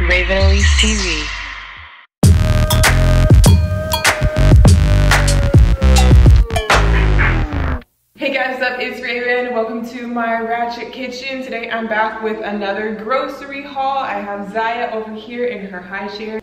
ELYSE TV. Hey guys, what's up? It's Raven. Welcome to my Ratchet kitchen. Today I'm back with another grocery haul. I have Ziya over here in her high chair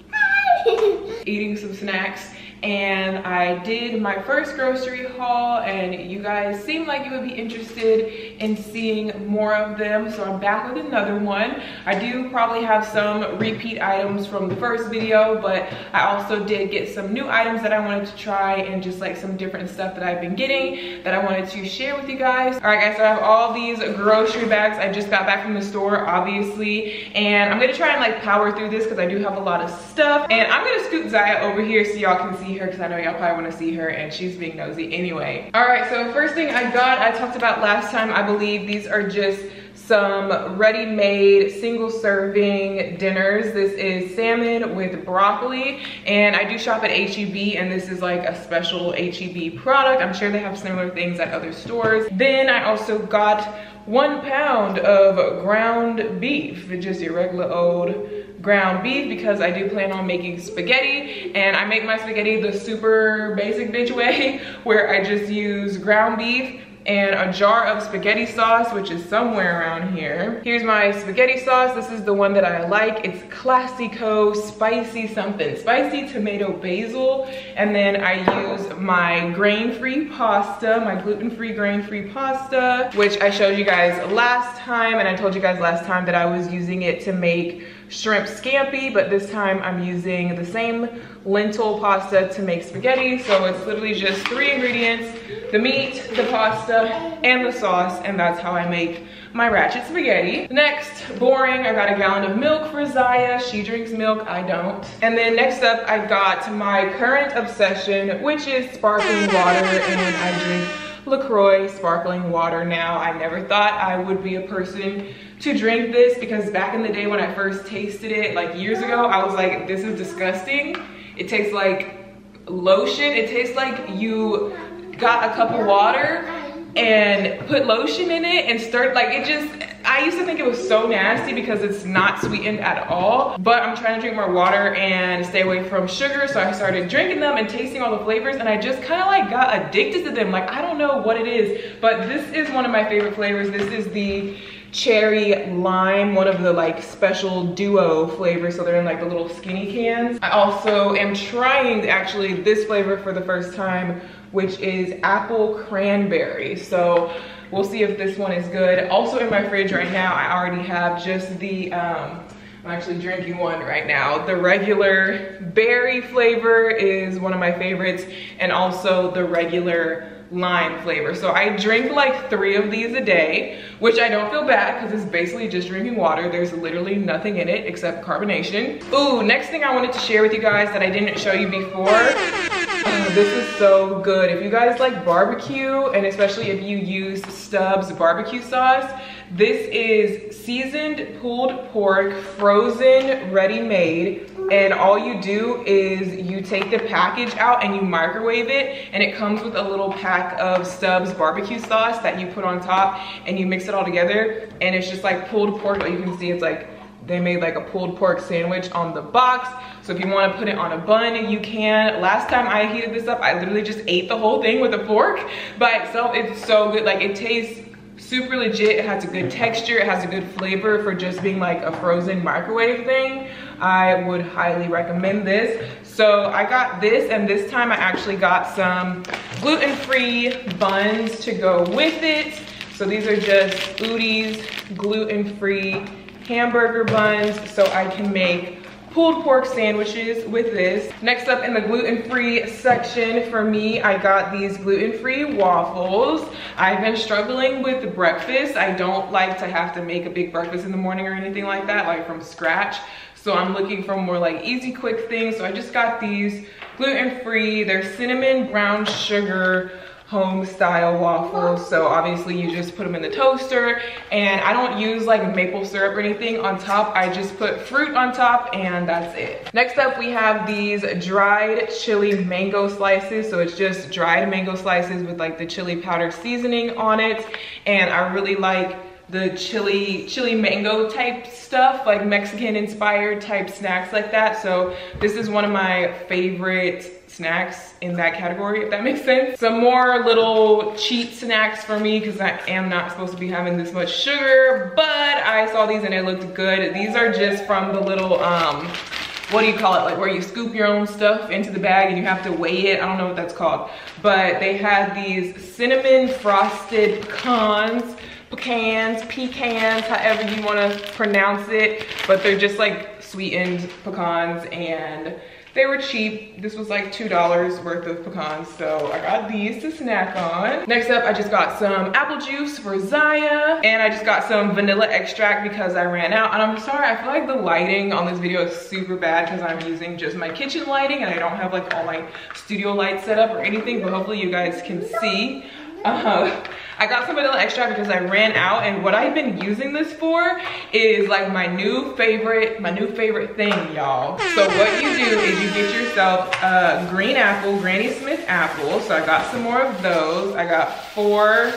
eating some snacks. And I did my first grocery haul and you guys seemed like you would be interested in seeing more of them, so I'm back with another one. I do probably have some repeat items from the first video, but I also did get some new items that I wanted to try and just like some different stuff that I've been getting that I wanted to share with you guys. All right guys, so I have all these grocery bags. I just got back from the store, obviously, and I'm gonna try and like power through this because I do have a lot of stuff. And I'm gonna scoot Ziya over here so y'all can see her because I know y'all probably want to see her and she's being nosy anyway. All right, so first thing I got, I talked about last time, I believe these are just some ready-made single serving dinners. This is salmon with broccoli, and I do shop at HEB, and this is like a special HEB product. I'm sure they have similar things at other stores. Then I also got 1 pound of ground beef, just your regular old ground beef, because I do plan on making spaghetti, and I make my spaghetti the super basic bitch way where I just use ground beef and a jar of spaghetti sauce, which is somewhere around here. Here's my spaghetti sauce. This is the one that I like. It's Classico spicy something, spicy tomato basil. And then I use my grain-free pasta, my gluten-free grain-free pasta, which I showed you guys last time, and I told you guys last time that I was using it to make shrimp scampi, but this time I'm using the same lentil pasta to make spaghetti. So it's literally just 3 ingredients: the meat, the pasta, and the sauce, and that's how I make my Ratchet spaghetti. Next, boring, I got a gallon of milk for Ziya. She drinks milk, I don't. And then next up, I got my current obsession, which is sparkling water, and I drink LaCroix sparkling water now. I never thought I would be a person to drink this, because back in the day when I first tasted it, like years ago, I was like, this is disgusting. It tastes like lotion. It tastes like you got a cup of water and put lotion in it and stirred, like it just, I used to think it was so nasty because it's not sweetened at all. But I'm trying to drink more water and stay away from sugar, so I started drinking them and tasting all the flavors, and I just kind of like got addicted to them. Like, I don't know what it is, but this is one of my favorite flavors. This is the cherry lime, one of the like special duo flavors, so they're in like the little skinny cans. I also am trying actually this flavor for the first time, which is apple cranberry. So we'll see if this one is good. Also in my fridge right now, I already have just the I'm actually drinking one right now. The regular berry flavor is one of my favorites, and also the regular lime flavor. So I drink like 3 of these a day, which I don't feel bad because it's basically just drinking water. There's literally nothing in it except carbonation. Ooh, next thing I wanted to share with you guys that I didn't show you before. This is so good. If you guys like barbecue, and especially if you use Stubbs barbecue sauce, this is seasoned pulled pork, frozen, ready-made, and all you do is you take the package out and you microwave it, and it comes with a little pack of Stubbs barbecue sauce that you put on top, and you mix it all together, and it's just like pulled pork. Like you can see, it's like they made like a pulled pork sandwich on the box. So if you want to put it on a bun, you can. Last time I heated this up, I literally just ate the whole thing with a fork by itself. It's so good. Like, it tastes super legit. It has a good texture. It has a good flavor for just being like a frozen microwave thing. I would highly recommend this. So I got this, and this time I actually got some gluten-free buns to go with it. So these are just Udi's gluten-free hamburger buns, so I can make pulled pork sandwiches with this. Next up in the gluten-free section for me, I got these gluten-free waffles. I've been struggling with breakfast. I don't like to have to make a big breakfast in the morning or anything like that, like from scratch. So I'm looking for more like easy, quick things. So I just got these gluten-free. They're cinnamon brown sugar home style waffles. So obviously you just put them in the toaster, and I don't use like maple syrup or anything on top. I just put fruit on top, and that's it. Next up, we have these dried chili mango slices. So it's just dried mango slices with like the chili powder seasoning on it. And I really like the chili mango type stuff, like Mexican inspired type snacks like that. So this is one of my favorite snacks in that category, if that makes sense. Some more little cheat snacks for me because I am not supposed to be having this much sugar, but I saw these and it looked good. These are just from the little, what do you call it? Like where you scoop your own stuff into the bag and you have to weigh it. I don't know what that's called, but they had these cinnamon frosted pecans, however you want to pronounce it, but they're just like sweetened pecans and they were cheap. This was like $2 worth of pecans, so I got these to snack on. Next up, I just got some apple juice for Ziya, and I just got some vanilla extract because I ran out. And I'm sorry, I feel like the lighting on this video is super bad because I'm using just my kitchen lighting and I don't have like all my studio lights set up or anything, but hopefully you guys can see. I got some vanilla extract because I ran out, and what I've been using this for is like my new favorite thing, y'all. So what you do is you get yourself a green apple, Granny Smith apple. So I got some more of those. I got 4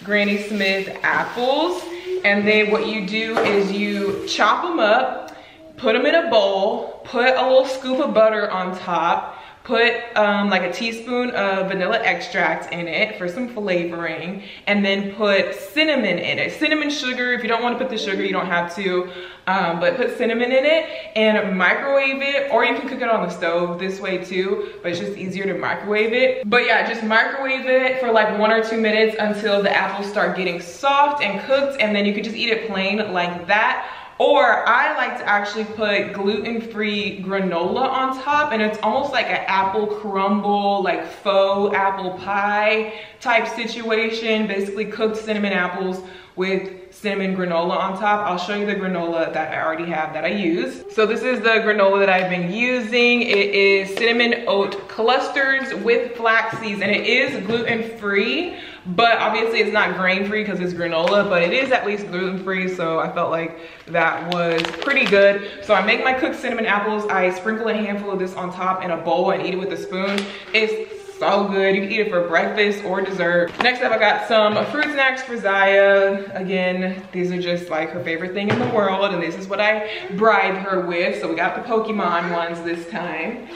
Granny Smith apples, and then what you do is you chop them up, put them in a bowl, put a little scoop of butter on top, put like a teaspoon of vanilla extract in it for some flavoring, and then put cinnamon in it. Cinnamon sugar, if you don't want to put the sugar, you don't have to, but put cinnamon in it and microwave it, or you can cook it on the stove this way too, but it's just easier to microwave it. But yeah, just microwave it for like 1 or 2 minutes until the apples start getting soft and cooked, and then you could just eat it plain like that. Or I like to actually put gluten-free granola on top, and it's almost like an apple crumble, like faux apple pie type situation. Basically cooked cinnamon apples with cinnamon granola on top. I'll show you the granola that I already have that I use. So this is the granola that I've been using. It is cinnamon oat clusters with flax seeds, and it is gluten-free, but obviously it's not grain-free because it's granola, but it is at least gluten-free, so I felt like that was pretty good. So I make my cooked cinnamon apples. I sprinkle a handful of this on top in a bowl and eat it with a spoon. It's so good. You can eat it for breakfast or dessert. Next up, I got some fruit snacks for Ziya. Again, these are just like her favorite thing in the world, and this is what I bribe her with. So we got the Pokemon ones this time.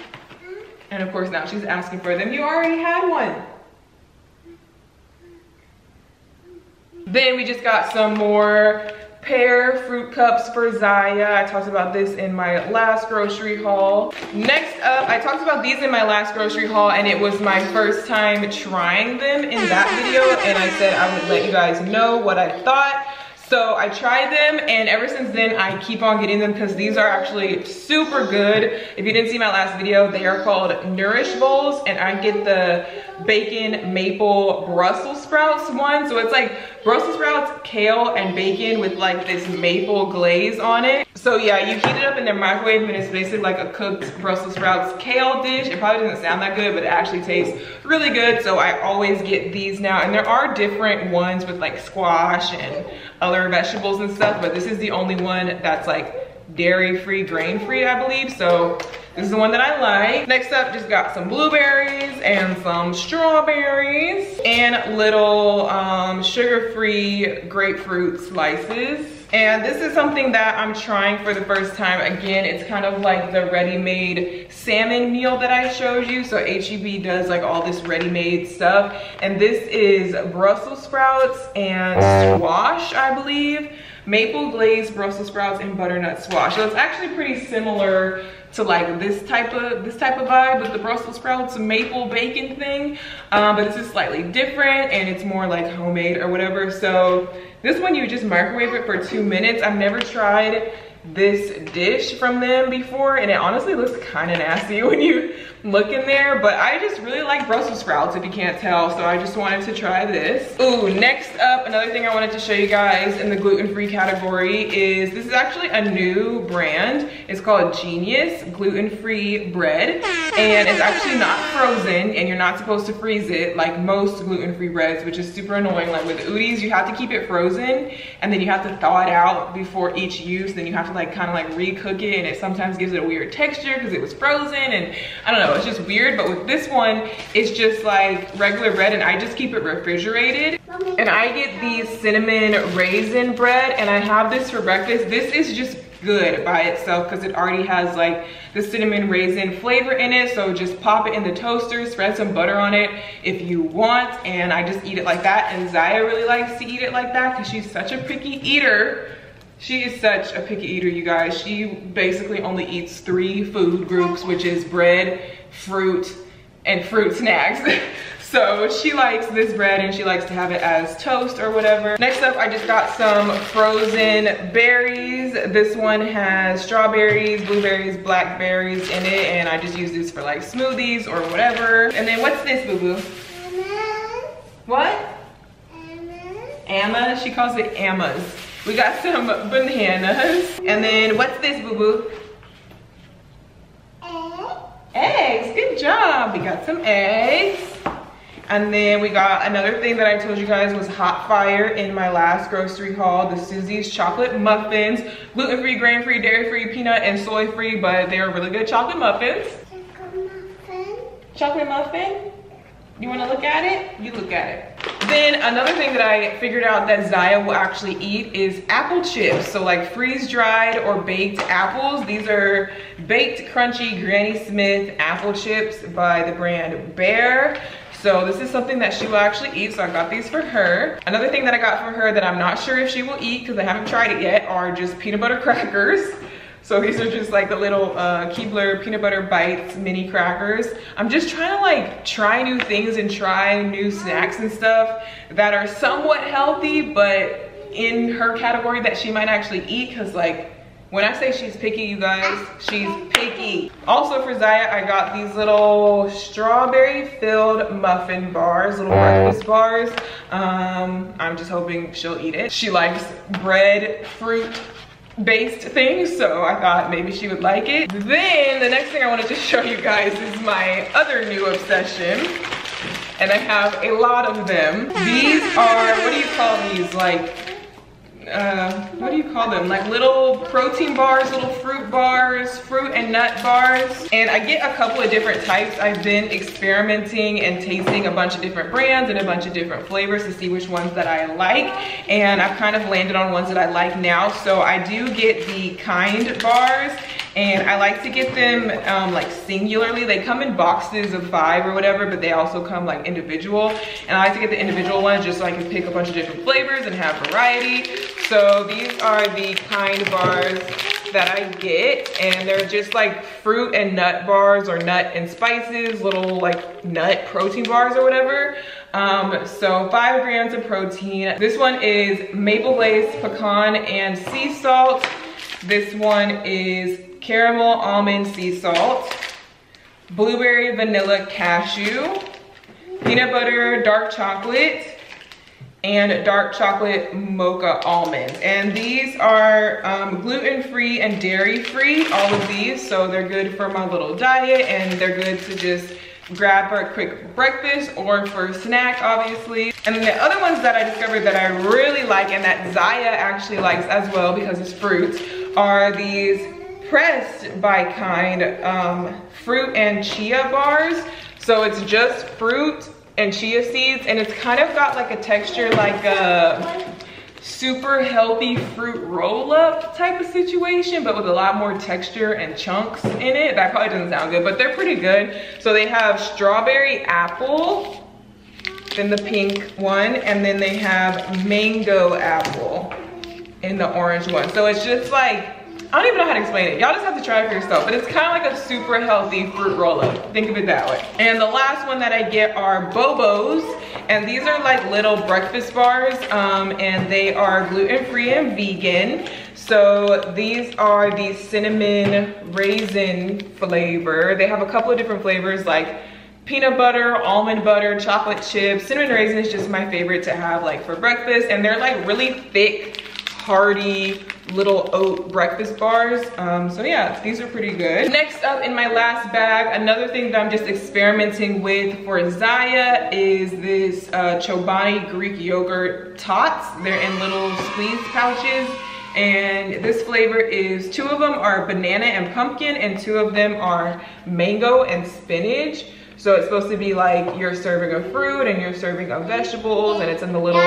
And of course, now she's asking for them. You already had one. Then we just got some more pear fruit cups for Ziya. I talked about this in my last grocery haul. Next up, I talked about these in my last grocery haul, and it was my first time trying them in that video, and I said I would let you guys know what I thought. So I tried them, and ever since then I keep on getting them because these are actually super good. If you didn't see my last video, they are called Nourish Bowls, and I get the bacon maple Brussels sprouts one. So it's like Brussels sprouts, kale, and bacon with like this maple glaze on it. So yeah, you heat it up in the microwave and it's basically like a cooked Brussels sprouts kale dish. It probably doesn't sound that good, but it actually tastes really good. So I always get these now, and there are different ones with like squash and other vegetables and stuff, but this is the only one that's like dairy-free, grain-free, I believe. So this is the one that I like. Next up, just got some blueberries and some strawberries and little sugar-free grapefruit slices. And this is something that I'm trying for the first time. Again, it's kind of like the ready-made salmon meal that I showed you. So HEB does like all this ready-made stuff. And this is Brussels sprouts and squash, I believe. Maple glazed Brussels sprouts and butternut squash. So it's actually pretty similar to like this type of vibe with the Brussels sprouts maple bacon thing, but this is slightly different and it's more like homemade or whatever. So this one, you just microwave it for 2 minutes. I've never tried this dish from them before, and it honestly looks kind of nasty when you look in there, but I just really like Brussels sprouts, if you can't tell, so I just wanted to try this. Ooh, next up, another thing I wanted to show you guys in the gluten-free category is, this is actually a new brand. It's called Genius gluten-free bread, and it's actually not frozen, and you're not supposed to freeze it like most gluten-free breads, which is super annoying. Like with Udis, you have to keep it frozen, and then you have to thaw it out before each use. Then you have to like kind of like recook it, and it sometimes gives it a weird texture because it was frozen, and I don't know, it's just weird. But with this one, it's just like regular bread, and I just keep it refrigerated. And I get the cinnamon raisin bread, and I have this for breakfast. This is just good by itself because it already has like the cinnamon raisin flavor in it. So just pop it in the toaster, spread some butter on it if you want, and I just eat it like that. And Ziya really likes to eat it like that because she's such a picky eater. She is such a picky eater, you guys. She basically only eats 3 food groups, which is bread, fruit, and fruit snacks. So she likes this bread and she likes to have it as toast or whatever. Next up, I just got some frozen berries. This one has strawberries, blueberries, blackberries in it, and I just use this for like smoothies or whatever. And then what's this, boo-boo? What? Amma. She calls it Ammas. We got some bananas. And then what's this, boo-boo? Eggs. Good job. We got some eggs. And then we got another thing that I told you guys was hot fire in my last grocery haul, the Susie's chocolate muffins. Gluten-free, grain-free, dairy-free, peanut and soy-free, but they are really good chocolate muffins. Chocolate muffin? Chocolate muffin? You wanna look at it? You look at it. Then another thing that I figured out that Ziya will actually eat is apple chips. So like freeze-dried or baked apples. These are baked crunchy Granny Smith apple chips by the brand Bear. So this is something that she will actually eat, so I got these for her. Another thing that I got for her that I'm not sure if she will eat because I haven't tried it yet are just peanut butter crackers. So these are just like the little Keebler peanut butter bites mini crackers. I'm just trying to like try new things and try new snacks and stuff that are somewhat healthy, but in her category that she might actually eat, because like when I say she's picky, you guys, she's picky. Also for Ziya, I got these little strawberry filled muffin bars, little breakfast bars. I'm just hoping she'll eat it. She likes bread, fruit based things, so I thought maybe she would like it. Then the next thing I wanted to show you guys is my other new obsession. And I have a lot of them. These are, what do you call these? Like, what do you call them? Like little protein bars, little fruit bars, fruit and nut bars. And I get a couple of different types. I've been experimenting and tasting a bunch of different brands and a bunch of different flavors to see which ones that I like. And I've kind of landed on ones that I like now. So I do get the Kind bars, and I like to get them like singularly. They come in boxes of 5 or whatever, but they also come like individual. And I like to get the individual ones just so I can pick a bunch of different flavors and have variety. So these are the Kind bars that I get, and they're just like fruit and nut bars or nut and spices, little like nut protein bars or whatever. So 5 grams of protein. This one is maple lace, pecan, and sea salt. This one is caramel, almond, sea salt, blueberry, vanilla, cashew, peanut butter, dark chocolate, and dark chocolate mocha almonds. And these are gluten-free and dairy-free, all of these. So they're good for my little diet, and they're good to just grab for a quick breakfast or for a snack, obviously. And then the other ones that I discovered that I really like and that Ziya actually likes as well because it's fruit are these Pressed by Kind fruit and chia bars. So it's just fruit and chia seeds, and it's kind of got like a texture like a super healthy fruit roll-up type of situation, but with a lot more texture and chunks in it. That probably doesn't sound good, but they're pretty good. So they have strawberry apple, then the pink one, and then they have mango apple in the orange one. So it's just like, I don't even know how to explain it. Y'all just have to try it for yourself, but it's kind of like a super healthy fruit roll-up. Think of it that way. And the last one that I get are Bobos, and these are like little breakfast bars, and they are gluten-free and vegan. So these are the cinnamon raisin flavor. They have a couple of different flavors like peanut butter, almond butter, chocolate chips. Cinnamon raisin is just my favorite to have like for breakfast, and they're like really thick, hearty little oat breakfast bars. So yeah, these are pretty good. Next up in my last bag, another thing that I'm just experimenting with for Ziya is this Chobani Greek yogurt tots. They're in little squeeze pouches, and this flavor is, 2 of them are banana and pumpkin, and 2 of them are mango and spinach. So it's supposed to be like you're serving of fruit and you're serving of vegetables, and it's in the little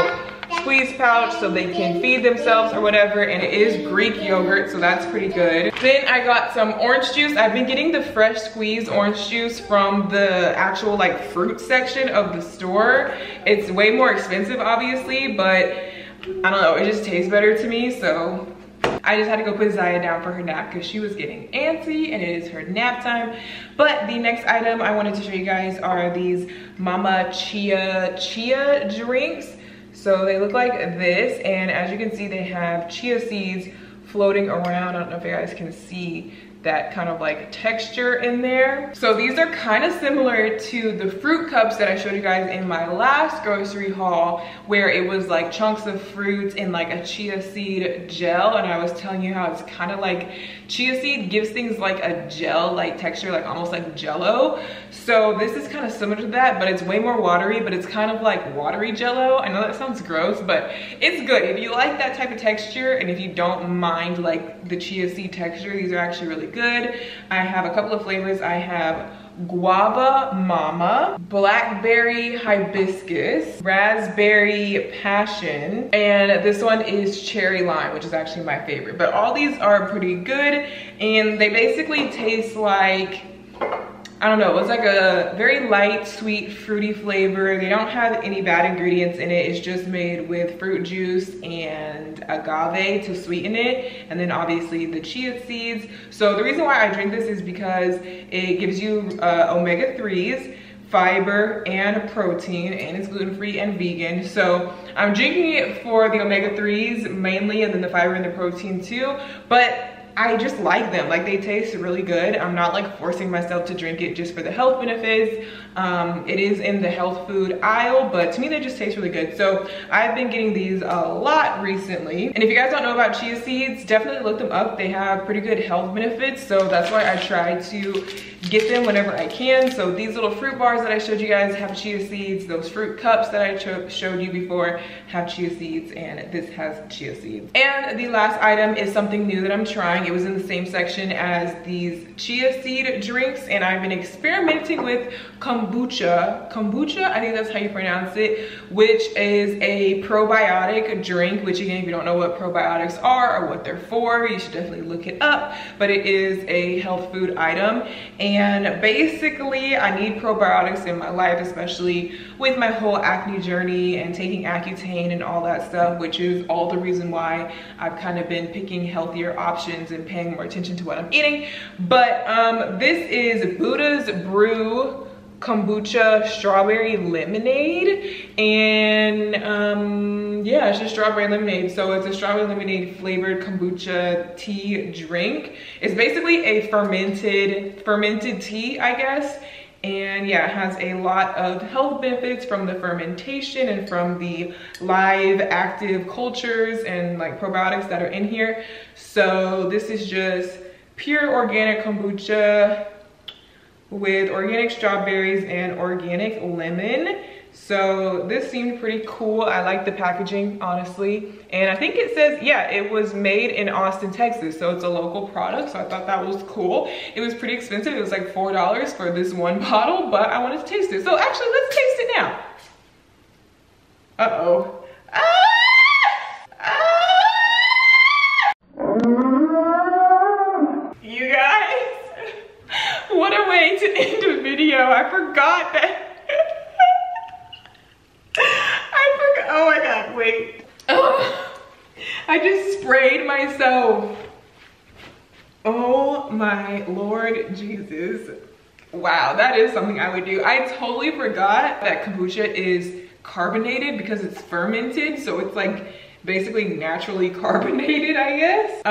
squeeze pouch so they can feed themselves or whatever, and it is Greek yogurt, so that's pretty good. Then I got some orange juice. I've been getting the fresh squeezed orange juice from the actual like fruit section of the store. It's way more expensive obviously, but I don't know, it just tastes better to me, so I just had to go put Ziya down for her nap because she was getting antsy and it is her nap time. But the next item I wanted to show you guys are these Mama Chia drinks. So they look like this, and as you can see, they have chia seeds floating around. I don't know if you guys can see that kind of like texture in there. So these are kind of similar to the fruit cups that I showed you guys in my last grocery haul, where it was like chunks of fruits in like a chia seed gel, and I was telling you how it's kind of like chia seed gives things like a gel like texture, like almost like jello. So this is kind of similar to that, but it's way more watery, but it's kind of like watery jello. I know that sounds gross, but it's good. If you like that type of texture and if you don't mind like the chia seed texture, these are actually really good. I have a couple of flavors. I have guava mama, blackberry hibiscus, raspberry passion, and this one is cherry lime, which is actually my favorite. But all these are pretty good, and they basically taste like, I don't know, it's like a very light, sweet, fruity flavor. They don't have any bad ingredients in it. It's just made with fruit juice and agave to sweeten it, and then obviously the chia seeds. So the reason why I drink this is because it gives you omega-3s, fiber, and protein, and it's gluten-free and vegan. So I'm drinking it for the omega-3s mainly, and then the fiber and the protein too, but I just like them. Like, they taste really good. I'm not like forcing myself to drink it just for the health benefits. It is in the health food aisle, but to me they just taste really good. So I've been getting these a lot recently. And if you guys don't know about chia seeds, definitely look them up. They have pretty good health benefits, so that's why I try to get them whenever I can. So these little fruit bars that I showed you guys have chia seeds. Those fruit cups that I showed you before have chia seeds, and this has chia seeds. And the last item is something new that I'm trying. It was in the same section as these chia seed drinks, and I've been experimenting with Kombucha. Kombucha, I think that's how you pronounce it, which is a probiotic drink, which again, if you don't know what probiotics are or what they're for, you should definitely look it up. But it is a health food item, and basically I need probiotics in my life, especially with my whole acne journey and taking Accutane and all that stuff, which is all the reason why I've kind of been picking healthier options and paying more attention to what I'm eating. But this is Buddha's Brew Kombucha strawberry lemonade, and yeah, it's just strawberry lemonade. So it's a strawberry lemonade flavored kombucha tea drink. It's basically a fermented tea, I guess. And yeah, it has a lot of health benefits from the fermentation and from the live active cultures and like probiotics that are in here. So this is just pure organic kombucha with organic strawberries and organic lemon. So this seemed pretty cool. I like the packaging, honestly. And I think it says, yeah, it was made in Austin, Texas. So it's a local product. So I thought that was cool. It was pretty expensive. It was like $4 for this one bottle, but I wanted to taste it. So actually, let's taste it now. Uh-oh. You guys, what a way to end a video. I forgot that. Oh my God, wait. Oh, I just sprayed myself. Oh my Lord Jesus. Wow, that is something I would do. I totally forgot that kombucha is carbonated because it's fermented. So it's like basically naturally carbonated, I guess.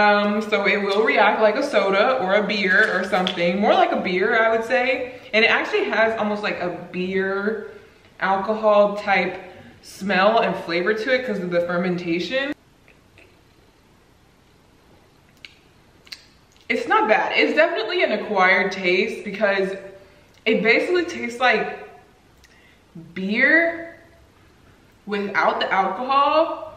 So it will react like a soda or a beer or something. More like a beer, I would say. And it actually has almost like a beer alcohol type smell and flavor to it because of the fermentation. It's not bad. It's definitely an acquired taste because it basically tastes like beer without the alcohol,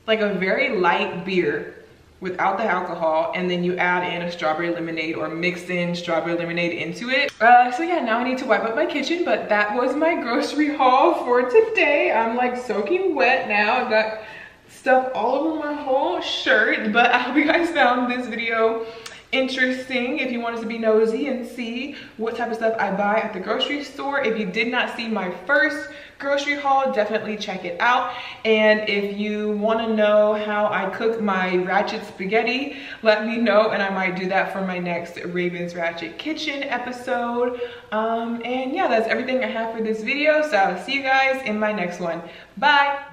like a very light beer without the alcohol, and then you add in a strawberry lemonade or mixed in strawberry lemonade into it. So yeah, now I need to wipe up my kitchen, but that was my grocery haul for today. I'm like soaking wet now. I've got stuff all over my whole shirt, but I hope you guys found this video interesting. If you wanted to be nosy and see what type of stuff I buy at the grocery store, if you did not see my first grocery haul, definitely check it out. And if you want to know how I cook my Ratchet spaghetti, let me know, and I might do that for my next Raven's Ratchet Kitchen episode. And yeah, that's everything I have for this video, so I'll see you guys in my next one. Bye.